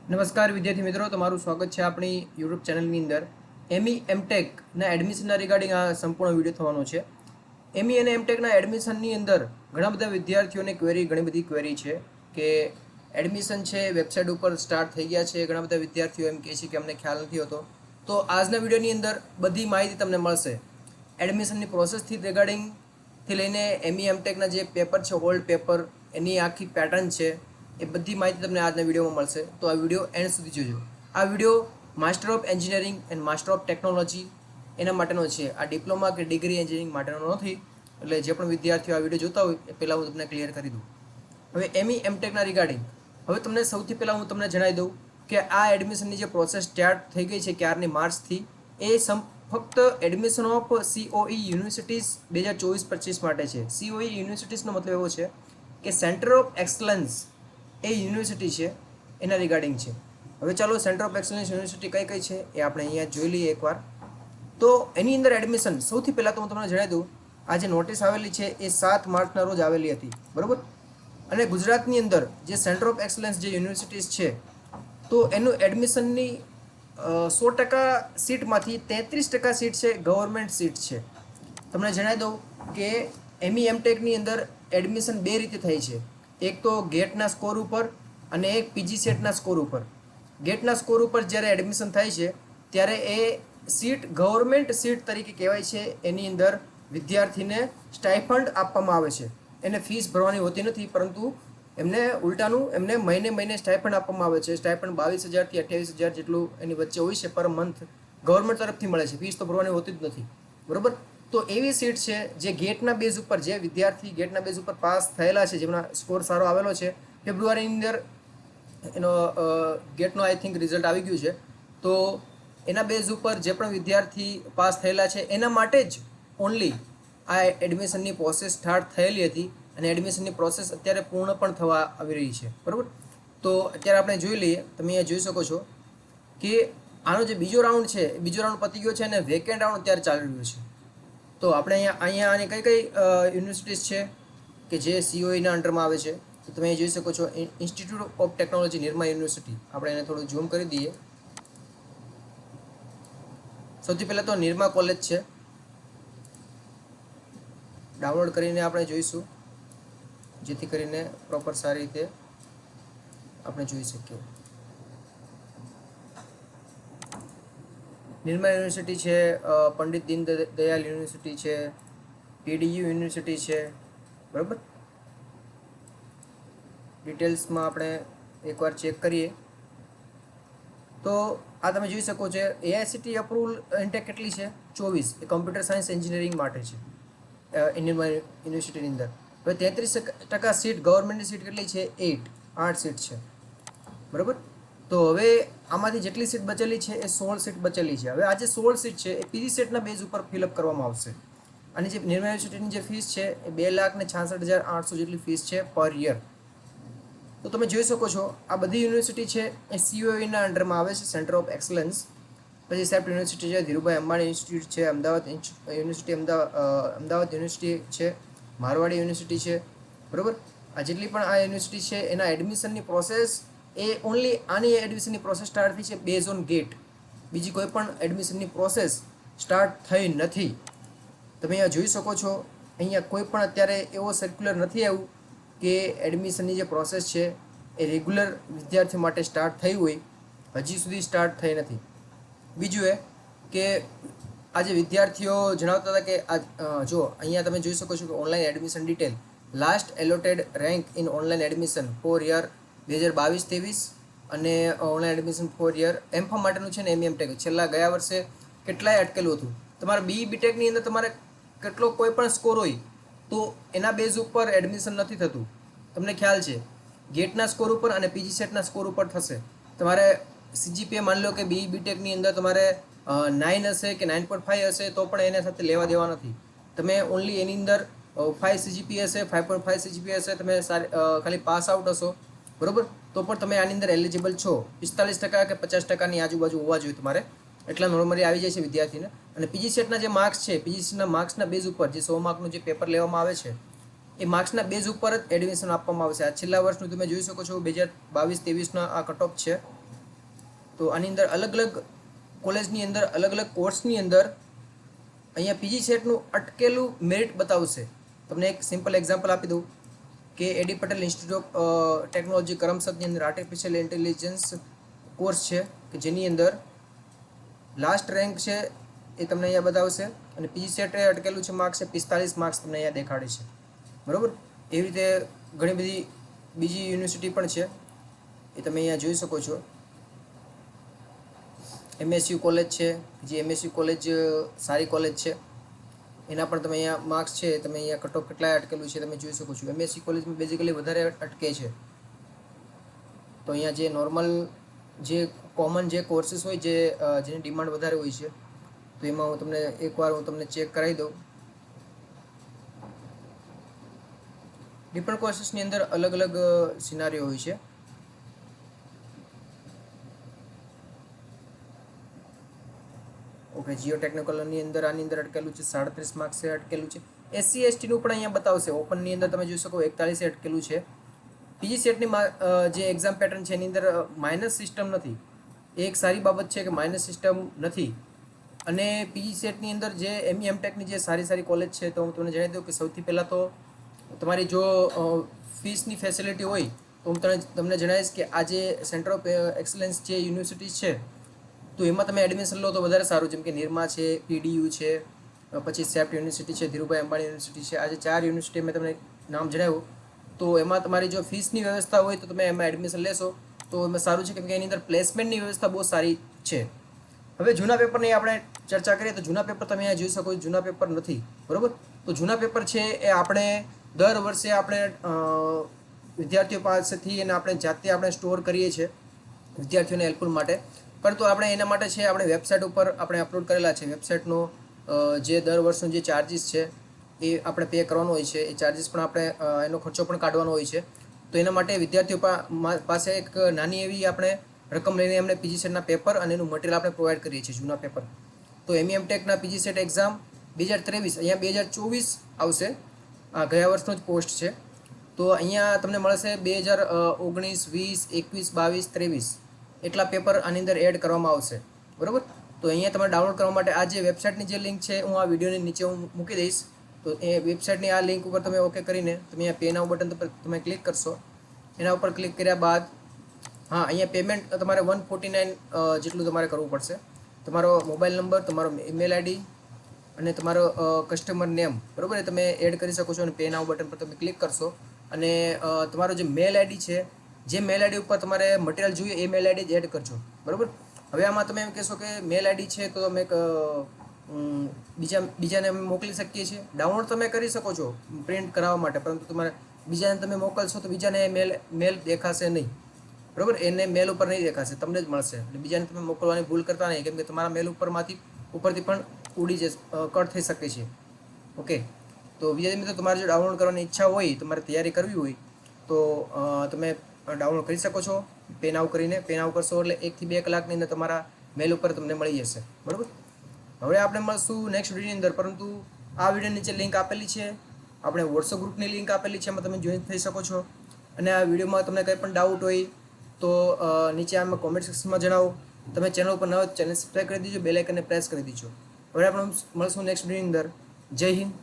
નમસ્કાર વિદ્યાર્થી મિત્રો, તમારું સ્વાગત છે આપણી યુટ્યુબ ચેનલની અંદર. એમઈ એમટેકના એડમિશનના રિગાર્ડિંગ આ સંપૂર્ણ વિડીયો થવાનો છે. એમઈ અને એમટેકના એડમિશનની અંદર ઘણા બધા વિદ્યાર્થીઓને ઘણી બધી ક્વેરી છે કે એડમિશન છે વેબસાઇટ ઉપર સ્ટાર્ટ થઈ ગયા છે. ઘણા બધા વિદ્યાર્થીઓ એમ કહે છે કે અમને ખ્યાલ નથી હોતો. તો આજના વિડીયોની અંદર બધી માહિતી તમને મળશે. એડમિશનની પ્રોસેસથી રિગાર્ડિંગથી લઈને એમઈ એમટેકના જે પેપર છે, ઓલ્ડ પેપર, એની આખી પેટર્ન છે, એ બધી માહિતી તમને આજના વિડીયોમાં મળશે. તો આ વિડીયો એન્ડ સુધી જોજો. આ video master of engineering and master of technology એના માટેનો છે. આ ડિપ્લોમા કે ડિગ્રી એન્જિનિયરિંગ માટેનો નથી. એટલે જે પણ વિદ્યાર્થીઓ આ વિડીયો જોતા હોય એ પહેલાં હું તમને ક્લિયર કરી દઉં. હવે એમઈ એમટેકના રિગાર્ડિંગ હવે તમને સૌથી પહેલાં હું તમને જણાવી દઉં કે આ એડમિશનની જે પ્રોસેસ સ્ટાર્ટ થઈ ગઈ છે ક્યારની માર્ચથી, એ ફક્ત એડમિશન ઓફ COE યુનિવર્સિટીઝ 2024-25 માટે છે. COE યુનિવર્સિટીઝનો મતલબ એવો છે કે centre of excellence A university છે, એના રિગાર્ડિંગ છે. હવે ચાલો સેન્ટર ઓફ એક્સલન્સ યુનિવર્સિટી કઈ કઈ છે એ આપણે અહીંયા જોઈ લઈએ એકવાર. તો એની અંદર એડમિશન સૌથી પહેલાં તો હું તમને જણાવી દઉં, આ જે નોટિસ આવેલી છે એ 7 માર્ચના રોજ આવેલી હતી, બરાબર. અને ગુજરાતની અંદર જે સેન્ટર ઓફ એક્સલન્સ જે યુનિવર્સિટીઝ છે, તો એનું એડમિશનની 100% સીટમાંથી 33% સીટ છે ગવર્મેન્ટ સીટ છે. તમને જણાવી દઉં કે એમઈ એમટેકની અંદર એડમિશન બે રીતે થાય છે. એક તો ગેટના સ્કોર ઉપર અને એક પીજી સેટના સ્કોર ઉપર. ગેટના સ્કોર ઉપર જ્યારે એડમિશન થાય છે ત્યારે એ સીટ ગવર્મેન્ટ સીટ તરીકે કહેવાય છે. એની અંદર વિદ્યાર્થીને સ્ટાઇફંડ આપવામાં આવે છે. એને ફીસ ભરવાની હોતી નથી, પરંતુ એમને ઉલટાનું એમને મહિને સ્ટાઇફંડ આપવામાં આવે છે. સ્ટાઇફંડ 22,000 થી 28,000 જેટલું એની વચ્ચે હોય છે પર મંથ. ગવર્મેન્ટ તરફથી મળે છે, ફીસ તો ભરવાની હોતી જ નથી, બરાબર. તો એવી સીટ છે જે ગેટના બેઝ ઉપર, જે વિદ્યાર્થી ગેટના બેઝ ઉપર પાસ થયેલા છે, જેમના સ્કોર સારો આવેલો છે, ફેબ્રુઆરીની અંદર એનો ગેટનો આઈ થિંક રિઝલ્ટ આવી ગયું છે. તો એના બેઝ ઉપર જે પણ વિદ્યાર્થી પાસ થયેલા છે એના માટે જ ઓનલી આ એડમિશનની પ્રોસેસ સ્ટાર્ટ થયેલી હતી. અને એડમિશનની પ્રોસેસ અત્યારે પૂર્ણ પણ થવા આવી રહી છે, બરાબર. તો અત્યારે આપણે જોઈ લઈએ. તમે અહીંયા જોઈ શકો છો કે આનો જે બીજો રાઉન્ડ છે, બીજો રાઉન્ડ પતી ગયો છે અને વેકેન્ટ રાઉન્ડ અત્યારે ચાલી રહ્યો છે. તો આપણે અહીંયા આની કઈ યુનિવર્સિટીઝ છે કે જે COEના અંડરમાં આવે છે, તો તમે જોઈ શકો છો. Institute of technology Nirma university. આપણે એને થોડું ઝૂમ કરી દઈએ. સૌથી પહેલાં તો નિરમા કોલેજ છે. ડાઉનલોડ કરીને આપણે જોઈશું, જેથી કરીને પ્રોપર સારી રીતે આપણે જોઈ શકીએ. નિરમા યુનિવર્સિટી છે, પંડિત દીનદયાલ યુનિવર્સિટી છે, PDU યુનિવર્સિટી છે, બરાબર. ડિટેલ્સમાં આપણે એકવાર ચેક કરીએ તો આ તમે જોઈ શકો છો. AICTE અપ્રુવલ ઇન્ટેક કેટલી છે? 24. એ કમ્પ્યુટર સાયન્સ એન્જિનિયરિંગ માટે છે નિરમા યુનિવર્સિટીની અંદર. હવે 33% સીટ ગવર્મેન્ટની સીટ કેટલી છે? 8 સીટ છે, બરાબર. તો હવે આમાંથી જેટલી સીટ બચેલી છે એ 16 સીટ બચેલી છે. હવે આ જે 16 સીટ છે એ પીજી સેટના બેઝ ઉપર ફિલઅપ કરવામાં આવશે. અને જે નિરમા યુનિવર્સિટીની જે ફીસ છે એ 2,66,800 જેટલી ફીસ છે પર યર. તો તમે જોઈ શકો છો આ બધી યુનિવર્સિટી છે એ COEના અંડરમાં આવે છે, સેન્ટર ઓફ એક્સલન્સ. પછી સેપ્ટ યુનિવર્સિટી છે, ધીરુભાઈ અંબાણી ઇન્સ્ટિટ્યૂટ છે, અમદાવાદ યુનિવર્સિટી, અમદાવાદ યુનિવર્સિટી છે, મારવાડી યુનિવર્સિટી છે, બરાબર. આ જેટલી પણ આ યુનિવર્સિટી છે એના એડમિશનની પ્રોસેસ એ ઓનલી આની એડમિશનની પ્રોસેસ સ્ટાર્ટ થઈ છે બેઝ ઓન ગેટ. બીજી કોઈ પણ એડમિશનની પ્રોસેસ સ્ટાર્ટ થઈ નથી. તમે અહીંયા જોઈ શકો છો. અહીંયા કોઈ પણ અત્યારે એવો સર્ક્યુલર નથી આવ્યું કે એડમિશનની જે પ્રોસેસ છે એ રેગ્યુલર વિદ્યાર્થીઓ માટે સ્ટાર્ટ થઈ હોય. હજી સુધી સ્ટાર્ટ થઈ નથી. બીજું એ કે આજે વિદ્યાર્થીઓ જણાવતા હતા કે જો અહીંયા તમે જોઈ શકો છો કે online admission detail, last allotted rank in online admission for year 2022-23 અને ઓનલાઈન એડમિશન ફોર યર એમફોર્મ માટેનું છે ને એમટેક. છેલ્લા ગયા વર્ષે કેટલાય અટકેલું હતું. તમારે BTechની અંદર તમારે કેટલો કોઈ પણ સ્કોર હોય તો એના બેઝ ઉપર એડમિશન નથી થતું. તમને ખ્યાલ છે, ગેટના સ્કોર ઉપર અને પીજી સેટના સ્કોર ઉપર થશે. તમારે CGPA માની લો કે BTechની અંદર તમારે 9 હશે કે 9.5 હશે તો પણ એના સાથે લેવા દેવા નથી. તમે ઓનલી એની અંદર 5 CGPA હશે, 5.5 CGPA હશે, તમે ખાલી પાસ આઉટ હશો, બરાબર, તો પણ તમે આની અંદર એલિજિબલ છો. 45% કે 50%ની આજુબાજુ હોવા જોઈએ તમારે. એટલા નોર્મલી આવી જાય છે વિદ્યાર્થીને. અને પીજી સેટના જે માર્ક્સ છે, પીજી સેટના માર્ક્સના બેઝ ઉપર જે 100 માર્કનું જે પેપર લેવામાં આવે છે એ માર્ક્સના બેઝ ઉપર જ એડમિશન આપવામાં આવશે. આ છેલ્લા વર્ષનું તમે જોઈ શકો છો 2022-23ના આ કટ ઓફ છે. તો આની અંદર અલગ અલગ કોલેજની અંદર અલગ અલગ કોર્સની અંદર અહીંયા પીજી સેટનું અટકેલું મેરિટ બતાવશે. તમને એક સિમ્પલ એક્ઝામ્પલ આપી દઉં કે એડી પટેલ ઇન્સ્ટિટ્યૂટ ઓફ ટેકનોલોજી કરમસદની અંદર આર્ટિફિશિયલ ઇન્ટેલિજન્સ કોર્સ છે કે જેની અંદર લાસ્ટ રેન્ક છે એ તમને અહીંયા બતાવશે અને પીજી સેટે અટકેલું છે માર્ક્સ છે 45 માર્ક્સ તમને અહીંયા દેખાડે છે. બરાબર. એવી રીતે ઘણી બધી બીજી યુનિવર્સિટી પણ છે એ તમે અહીંયા જોઈ શકો છો. MSU કોલેજ છે, જે MSU કોલેજ સારી કોલેજ છે, એના પણ તમે અહીંયા માર્ક્સ છે તમે અહીંયા કટ ઓફ કેટલા અટકેલું છે તમે જોઈ શકો છો. MSU કોલેજમાં બેઝિકલી વધારે અટકે છે. તો અહીંયા જે નોર્મલ જે કોમન જે કોર્સીસ હોય જેની ડિમાન્ડ વધારે હોય છે તો એમાં હું તમને એકવાર તમને ચેક કરાવી દઉં. ડિફરન્ટ કોર્સીસની અંદર અલગ અલગ સિનારીઓ હોય છે. ઓકે, જીઓ ટેકનિકલની અંદર આની અંદર અટકેલું છે 37 માર્ક્સ અટકેલું છે. SC/ST નું પણ અહીંયા બતાવશે. ઓપનની અંદર તમે જોઈ શકો 41 અટકેલું છે. પીજી સેટની જે એક્ઝામ પેટર્ન છે એની અંદર માઇનસ સિસ્ટમ નથી. એ એક સારી બાબત છે કે માઇનસ સિસ્ટમ નથી. અને પીજી સેટની અંદર જે MEMTech જે સારી કોલેજ છે તો હું તમને જણાવી દઉં કે સૌથી પહેલાં તો તમારી જો ફીસની ફેસિલિટી હોય તો હું તમને જણાવીશ કે આ જે સેન્ટર ઓફ એક્સલન્સ જે યુનિવર્સિટી છે તો એમાં તમે એડમિશન લો તો વધારે સારું. જેમ કે નિરમા છે, PDU છે, પછી સેપ્ટ યુનિવર્સિટી છે, ધીરુભાઈ અંબાણી યુનિવર્સિટી છે. આ જે 4 યુનિવર્સિટી મેં તમને નામ જણાવ્યું તો એમાં તમારી જો ફીસની વ્યવસ્થા હોય તો તમે એમાં એડમિશન લેશો તો એમાં સારું છે કેમ કે એની અંદર પ્લેસમેન્ટની વ્યવસ્થા બહુ સારી છે. હવે જૂના પેપરની આપણે ચર્ચા કરીએ તો જૂના પેપર તમે અહીંયા જોઈ શકો છો. જૂના પેપર નથી. બરાબર. તો જૂના પેપર છે એ આપણે દર વર્ષે આપણે વિદ્યાર્થીઓ પાસેથી અને આપણે જાતે આપણે સ્ટોર કરીએ છીએ વિદ્યાર્થીઓને હેલ્પફુલ માટે. પરંતુ આપણે એના માટે છે આપણે વેબસાઇટ ઉપર આપણે અપલોડ કરેલા છે. વેબસાઇટનો જે દર વર્ષનો જે ચાર્જિસ છે એ આપણે પે કરવાનો હોય છે. એ ચાર્જિસ પણ આપણે એનો ખર્ચો પણ કાઢવાનો હોય છે. તો એના માટે વિદ્યાર્થીઓ પાસે એક નાની એવી આપણે રકમ લઈને એમને પીજી સેટના પેપર અને એનું મટીરિયલ આપણે પ્રોવાઈડ કરીએ છીએ જૂના પેપર. તો MEMTechના પીજી સેટ એક્ઝામ 2023 અહીંયા 2024 આવશે. આ ગયા વર્ષનો જ પોસ્ટ છે. તો અહીંયા તમને મળશે 2019, 20, 21, 22, 23 એટલા પેપર આની અંદર એડ કરવામાં આવશે. બરાબર. તો અહીંયા તમે ડાઉનલોડ કરવા માટે આ જે વેબસાઇટની જે લિંક છે હું આ વિડીયોની નીચે હું મૂકી દઈશ. તો એ વેબસાઇટની આ લિંક ઉપર તમે ઓકે કરીને તમે અહીંયા પે નાઉ બટન પર તમે ક્લિક કરશો. એના ઉપર ક્લિક કર્યા બાદ અહીંયા પેમેન્ટ તમારે 149 જેટલું તમારે કરવું પડશે. તમારો મોબાઈલ નંબર, તમારો ઈમેલ આઈડી અને તમારો કસ્ટમર નેમ બરાબર એ તમે એડ કરી શકો છો અને પે નાઉ બટન પર તમે ક્લિક કરશો અને તમારો જે મેલ આઈડી છે જે મેલ આઈડી ઉપર તમારે મટીરિયલ જોઈએ એ મેલ આઈડી જ એડ કરજો. બરાબર. હવે આમાં તમે એમ કહેશો કે મેલ આઈડી છે તો તમે બીજાને અમે મોકલી શકીએ છીએ. ડાઉનલોડ તમે કરી શકો છો પ્રિન્ટ કરાવવા માટે, પરંતુ તમારે બીજાને તમે મોકલશો તો બીજાને મેલ દેખાશે નહીં. બરાબર. એને મેલ ઉપર નહીં દેખાશે, તમને જ મળશે. એટલે બીજાને તમે મોકલવાની ભૂલ કરતા નહીં કેમ કે તમારા મેલ ઉપરથી પણ ઉડી જશે, કટ થઈ શકે છે. ઓકે. તો બીજા મિત્રો તમારે જો ડાઉનલોડ કરવાની ઈચ્છા હોય, તમારે તૈયારી કરવી હોય તો તમે ડાઉનલોડ કરી શકો છો પે નાઉ કરીને. પે નાઉ કરશો એટલે 1 થી 2 કલાકની અંદર તમારા મેલ ઉપર તમને મળી જશે. બરાબર. હવે આપણે મળશું નેક્સ્ટ વિડીયોની અંદર, પરંતુ આ વિડીયોની નીચે લિંક આપેલી છે, આપણે વોટ્સઅપ ગ્રુપની લિંક આપેલી છે, એમાં તમે જોઈન થઈ શકો છો. અને આ વિડીયોમાં તમને કંઈ પણ ડાઉટ હોય તો નીચે આમાં કોમેન્ટ સેક્શનમાં જણાવો. તમે ચેનલ ઉપર ન હોય ચેનલ સબસ્ક્રાઈબ કરી દીજો, બેલ આઇકનને પ્રેસ કરી દીજો. હવે આપણે મળશું નેક્સ્ટ વિડીયોની અંદર. જય હિન્દ.